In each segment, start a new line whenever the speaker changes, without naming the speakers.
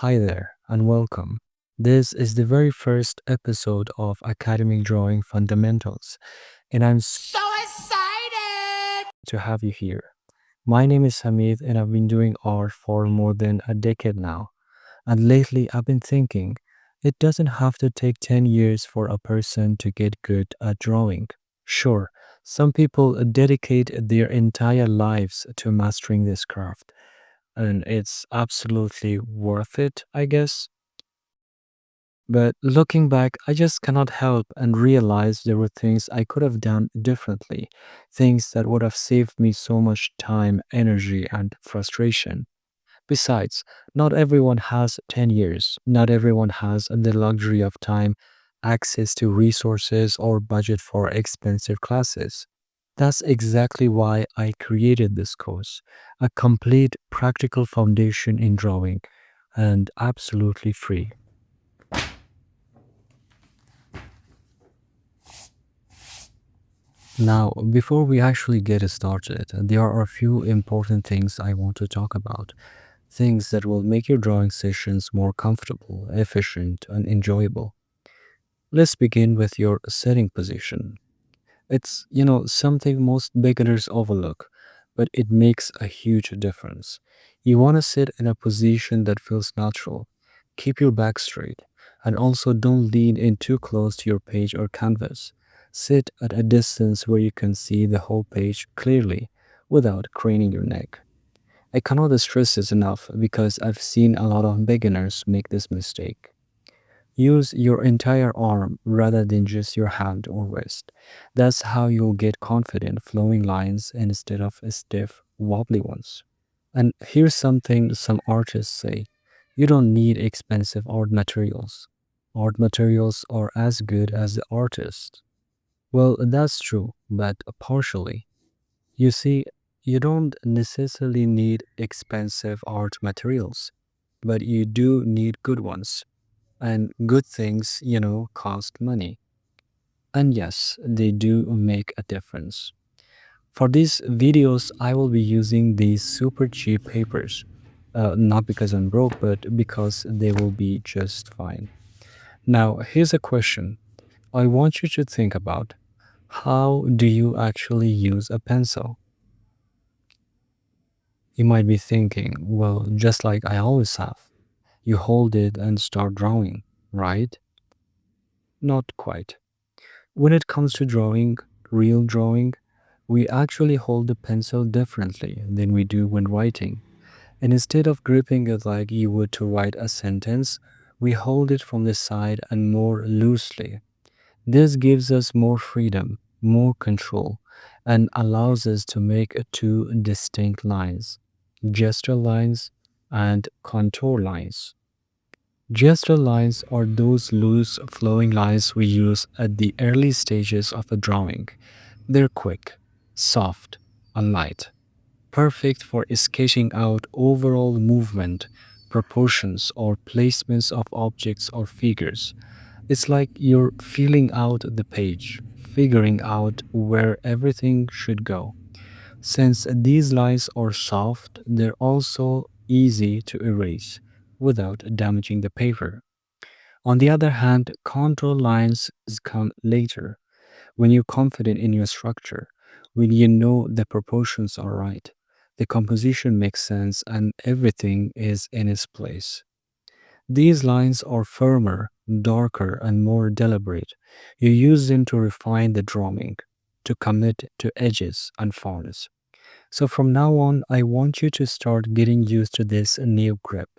Hi there, and welcome. This is the very first episode of Academic Drawing Fundamentals, and I'm so
So excited!
to have you here. My name is Hamid, and I've been doing art for more than a decade now. And lately, I've been thinking it doesn't have to take 10 years for a person to get good at drawing. Sure, some people dedicate their entire lives to mastering this craft, and it's absolutely worth it, I guess. But looking back, I just cannot help and realize there were things I could have done differently, things that would have saved me so much time, energy, and frustration. Besides, not everyone has 10 years, not everyone has the luxury of time, access to resources, or budget for expensive classes. That's exactly why I created this course, a complete practical foundation in drawing, and absolutely free. Now, before we actually get started, there are a few important things I want to talk about. Things that will make your drawing sessions more comfortable, efficient, and enjoyable. Let's begin with your sitting position. It's something most beginners overlook, but it makes a huge difference. You want to sit in a position that feels natural. Keep your back straight, and also don't lean in too close to your page or canvas. Sit at a distance where you can see the whole page clearly without craning your neck. I cannot stress this enough because I've seen a lot of beginners make this mistake. Use your entire arm rather than just your hand or wrist. That's how you'll get confident flowing lines instead of stiff, wobbly ones. And here's something some artists say: you don't need expensive art materials. Art materials are as good as the artist. Well, that's true, but partially. You see, you don't necessarily need expensive art materials, but you do need good ones. And good things cost money. And yes, they do make a difference. For these videos, I will be using these super cheap papers. Not because I'm broke, but because they will be just fine. Now, here's a question I want you to think about. How do you actually use a pencil? You might be thinking, well, just like I always have. You hold it and start drawing, right? Not quite. When it comes to drawing, real drawing, we actually hold the pencil differently than we do when writing. And instead of gripping it like you would to write a sentence, we hold it from the side and more loosely. This gives us more freedom, more control, and allows us to make two distinct lines: gesture lines and contour lines. Gesture lines are those loose, flowing lines we use at the early stages of a drawing. They're quick, soft, and light, perfect for sketching out overall movement, proportions, or placements of objects or figures. It's like you're feeling out the page, figuring out where everything should go. Since these lines are soft, they're also easy to erase without damaging the paper. On the other hand, contour lines come later, when you're confident in your structure, when you know the proportions are right, the composition makes sense, and everything is in its place. These lines are firmer, darker, and more deliberate. You use them to refine the drawing, to commit to edges and fallness. So from now on, I want you to start getting used to this new grip.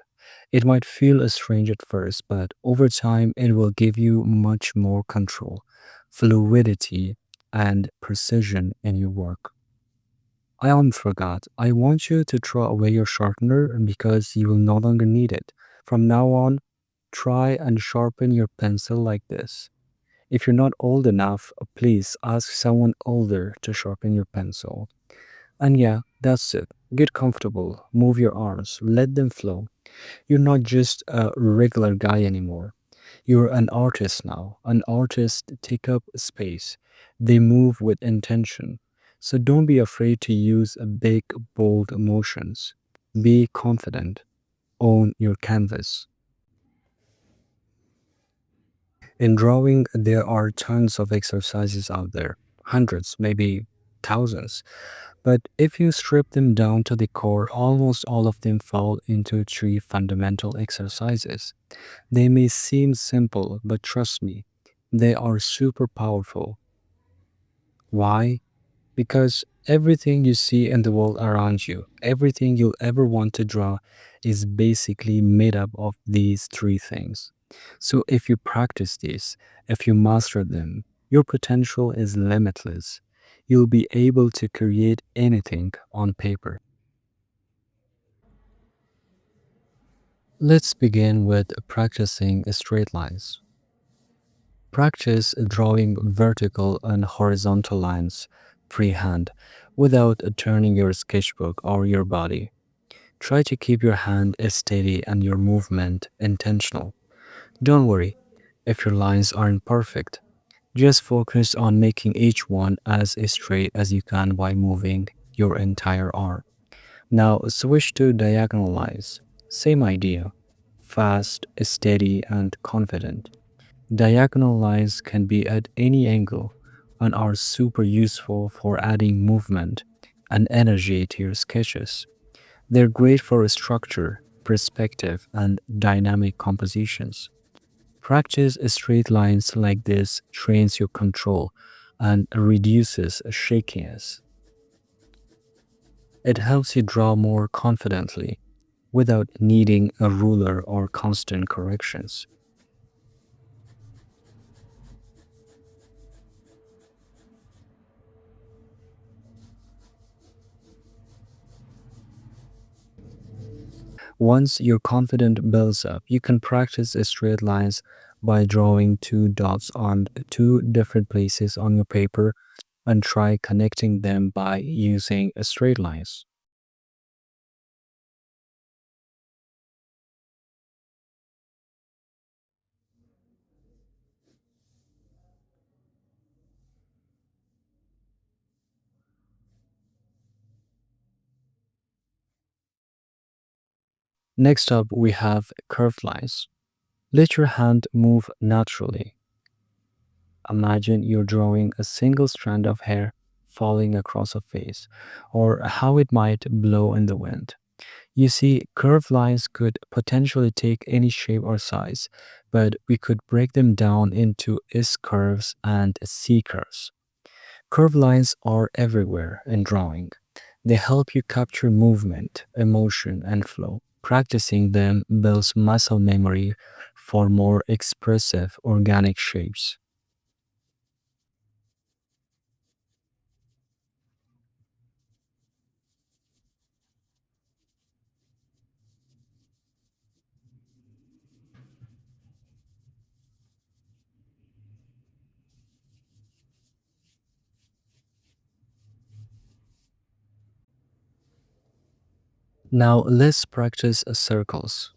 It might feel strange at first, but over time, it will give you much more control, fluidity, and precision in your work. I almost forgot. I want you to throw away your sharpener because you will no longer need it. From now on, try and sharpen your pencil like this. If you're not old enough, please ask someone older to sharpen your pencil. And yeah, that's it. Get comfortable, move your arms, let them flow. You're not just a regular guy anymore. You're an artist now. An artist take up space. They move with intention. So don't be afraid to use big, bold emotions. Be confident. own your canvas. In drawing, there are tons of exercises out there, hundreds, maybe thousands. But if you strip them down to the core, almost all of them fall into three fundamental exercises. They may seem simple, but trust me, they are super powerful. Why? Because everything you see in the world around you, everything you'll ever want to draw, is basically made up of these three things. So if you practice these, if you master them, your potential is limitless. You'll be able to create anything on paper. Let's begin with practicing straight lines. Practice drawing vertical and horizontal lines freehand without turning your sketchbook or your body. Try to keep your hand steady and your movement intentional. Don't worry if your lines aren't perfect. Just focus on making each one as straight as you can while moving your entire arm. Now switch to diagonal lines. Same idea. Fast, steady, and confident. Diagonal lines can be at any angle and are super useful for adding movement and energy to your sketches. They're great for structure, perspective, and dynamic compositions. Practice straight lines like this trains your control and reduces shakiness. It helps you draw more confidently without needing a ruler or constant corrections. Once your confidence builds up, you can practice straight lines by drawing two dots on two different places on your paper and try connecting them by using straight lines. Next up, we have curved lines. Let your hand move naturally. Imagine you're drawing a single strand of hair falling across a face, or how it might blow in the wind. You see, curved lines could potentially take any shape or size, but we could break them down into S curves and C curves. Curved lines are everywhere in drawing. They help you capture movement, emotion, and flow. Practicing them builds muscle memory for more expressive organic shapes. Now let's practice circles.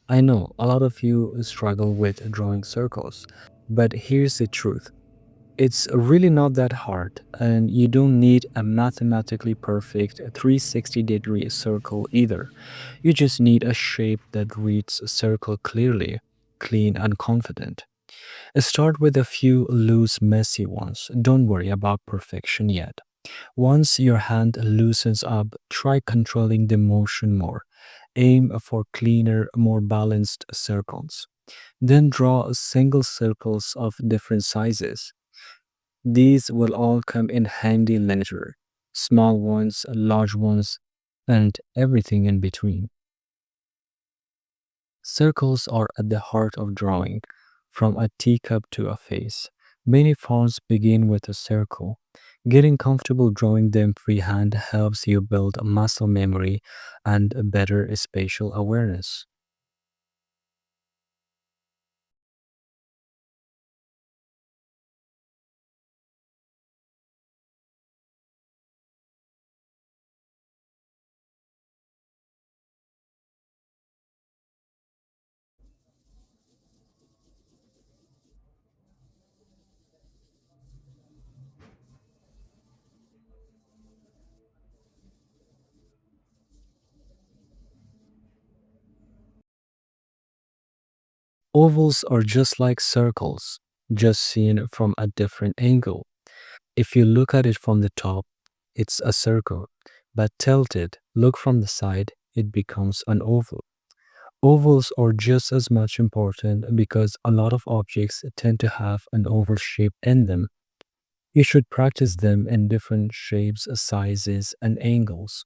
I know a lot of you struggle with drawing circles, but here's the truth. It's really not that hard, and you don't need a mathematically perfect 360-degree circle either. You just need a shape that reads a circle clearly, clean, and confident. Start with a few loose, messy ones. Don't worry about perfection yet. Once your hand loosens up, try controlling the motion more. Aim for cleaner, more balanced circles. Then draw single circles of different sizes. These will all come in handy later. Small ones, large ones, and everything in between. Circles are at the heart of drawing, from a teacup to a face. Many fonts begin with a circle. Getting comfortable drawing them freehand helps you build muscle memory and a better spatial awareness. Ovals are just like circles, just seen from a different angle. If you look at it from the top, it's a circle, but tilted, look from the side, it becomes an oval. Ovals are just as much important because a lot of objects tend to have an oval shape in them. You should practice them in different shapes, sizes, and angles.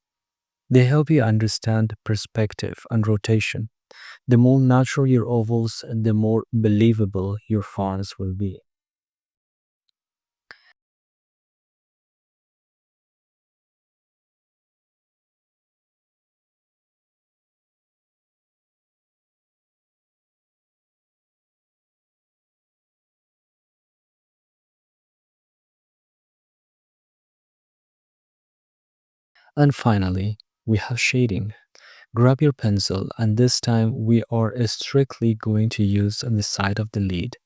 They help you understand perspective and rotation. The more natural your ovals, the more believable your forms will be. And finally, we have shading. Grab your pencil, and this time we are strictly going to use the side of the lead.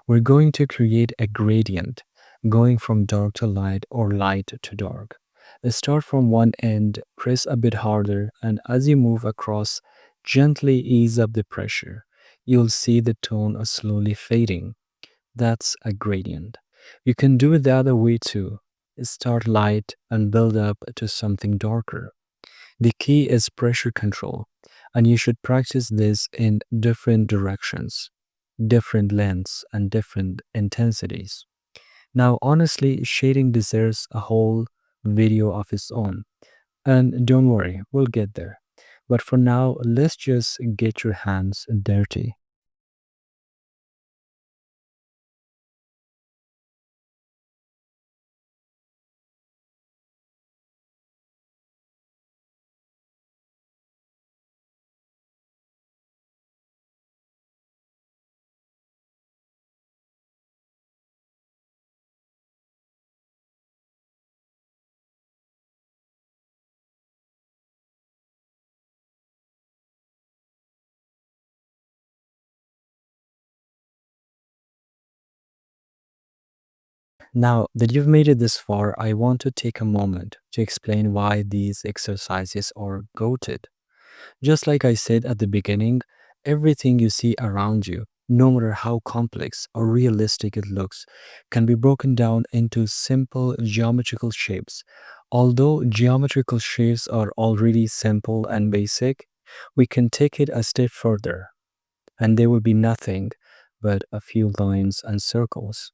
We're going to create a gradient, going from dark to light or light to dark. Start from one end, press a bit harder, and as you move across, gently ease up the pressure. You'll see the tone slowly fading. That's a gradient. You can do it the other way too. Start light and build up to something darker. The key is pressure control, and you should practice this in different directions, different lengths, and different intensities. Now, honestly, shading deserves a whole video of its own. And don't worry, we'll get there. But for now, let's just get your hands dirty. Now that you've made it this far, I want to take a moment to explain why these exercises are goated. Just like I said at the beginning, everything you see around you, no matter how complex or realistic it looks, can be broken down into simple geometrical shapes. Although geometrical shapes are already simple and basic, we can take it a step further, and they will be nothing but a few lines and circles.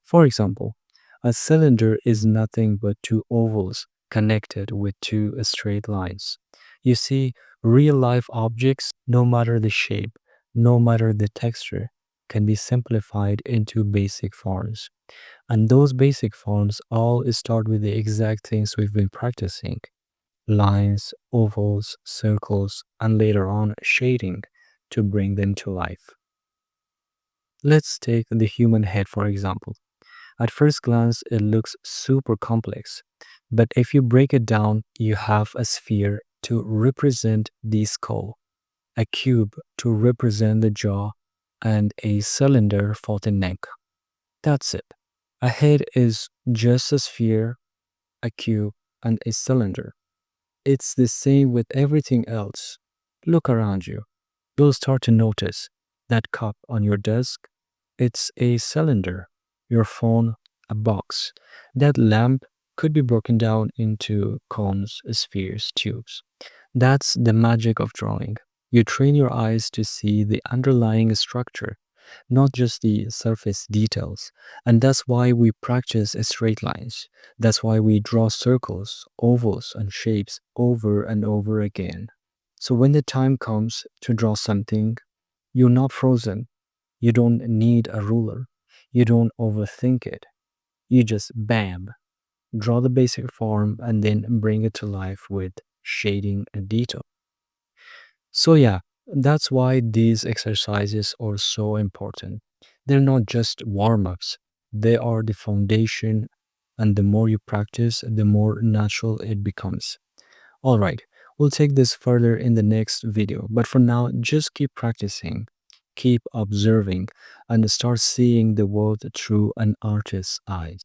For example, a cylinder is nothing but two ovals connected with two straight lines. You see, real life objects, no matter the shape, no matter the texture, can be simplified into basic forms. And those basic forms all start with the exact things we've been practicing: lines, ovals, circles, and later on shading to bring them to life. Let's take the human head, for example. At first glance, it looks super complex, but if you break it down, you have a sphere to represent the skull, a cube to represent the jaw, and a cylinder for the neck. That's it. A head is just a sphere, a cube, and a cylinder. It's the same with everything else. Look around you. You'll start to notice that cup on your desk. It's a cylinder. Your phone, a box. That lamp could be broken down into cones, spheres, tubes. That's the magic of drawing. You train your eyes to see the underlying structure, not just the surface details. And that's why we practice straight lines. That's why we draw circles, ovals, and shapes over and over again. So when the time comes to draw something, you're not frozen. You don't need a ruler. You don't overthink it. You just bam, draw the basic form and then bring it to life with shading and detail. So, yeah, that's why these exercises are so important. They're not just warm ups, they are the foundation, and the more you practice, the more natural it becomes. All right, we'll take this further in the next video, but for now, just keep practicing, keep observing, and start seeing the world through an artist's eyes.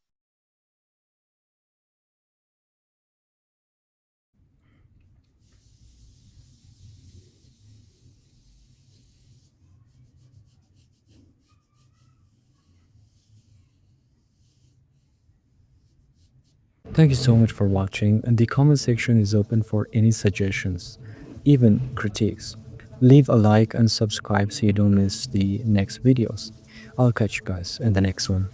Thank you so much for watching, and the comment section is open for any suggestions, even critiques. Leave a like and subscribe so you don't miss the next videos. I'll catch you guys in the next one.